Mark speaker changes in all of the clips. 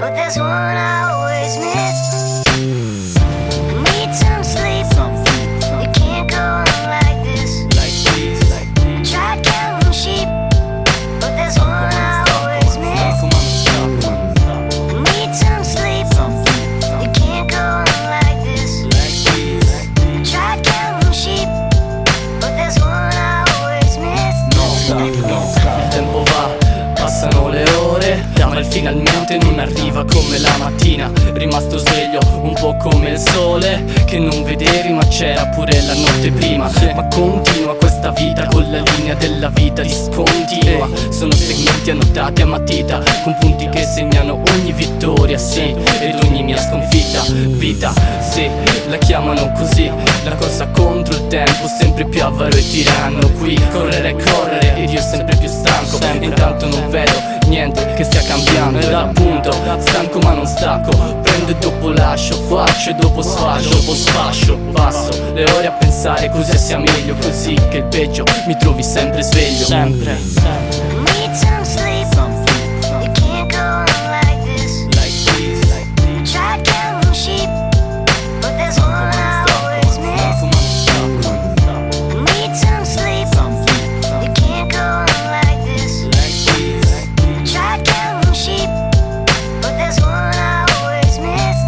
Speaker 1: but there's one I always miss. Need some sleep. It can't go on like this. Tried counting sheep, but there's one I always miss. Need some sleep. It can't go on like this. Tried counting sheep, but there's one I always miss.
Speaker 2: Il tempo va, passano le ore, ma finalmente non arriva come la mattina. Rimasto sveglio, un po' come il sole che non vedevi ma c'era pure la notte prima. Ma continua questa vita con la linea della vita discontinua. Sono segmenti annotati a matita con punti che segnano ogni vittoria, sì, ed ogni mia sconfitta. Vita, sì, la chiamano così, la corsa contro il tempo, sempre più avaro e tiranno. Qui correre, correre ed io sempre più stanco. Intanto non vedo niente che stia cambiando ed appunto stanco ma non stacco. Prendo e dopo lascio, faccio e dopo sfascio. Passo le ore a pensare così sia meglio, così che il peggio mi trovi sempre sveglio. Sempre.
Speaker 1: Need some sleep. It can't go on like this. Tried counting sheep, but there's one I always miss. Need some sleep. It can't go on like this. Tried counting sheep, but there's one I always miss.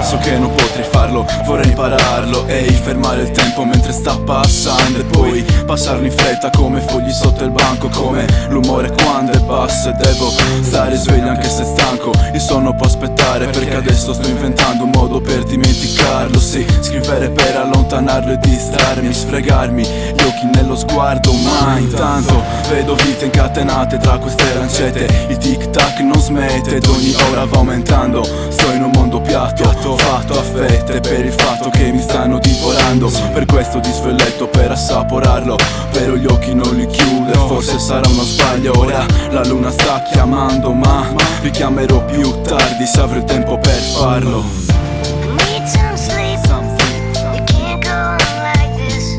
Speaker 3: So che non potrei farlo, vorrei impararlo. Ehi, fermare il tempo mentre sta passando e poi passarlo in fretta come fogli sotto il banco. Come l'umore quando è basso e devo stare sveglio anche se stanco. Il sonno può aspettare perché adesso sto inventando un modo per dimenticarlo. Sì, scrivere per allontanarlo e distrarmi, sfregarmi gli occhi nello sguardo. Ma intanto vedo vite incatenate tra queste lancette. Il tic tac non smette ed ogni ora va aumentando. Sto in un mondo piatto, fatto a fette per il fatto che mi stanno divorando. Per questo disfo il letto per assaporarlo, però gli occhi non li chiudo e forse sarà uno sbaglio. Ora la luna sta chiamando ma richiamerò più tardi se avrò il tempo per farlo.
Speaker 1: Need some sleep. It can't go on like this.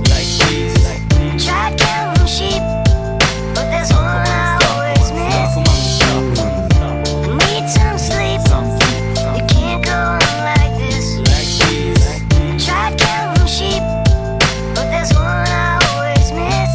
Speaker 1: Tried counting sheep, but there's one I always miss. Need some sleep. It can't go on like this. Tried counting sheep, but there's one I always miss.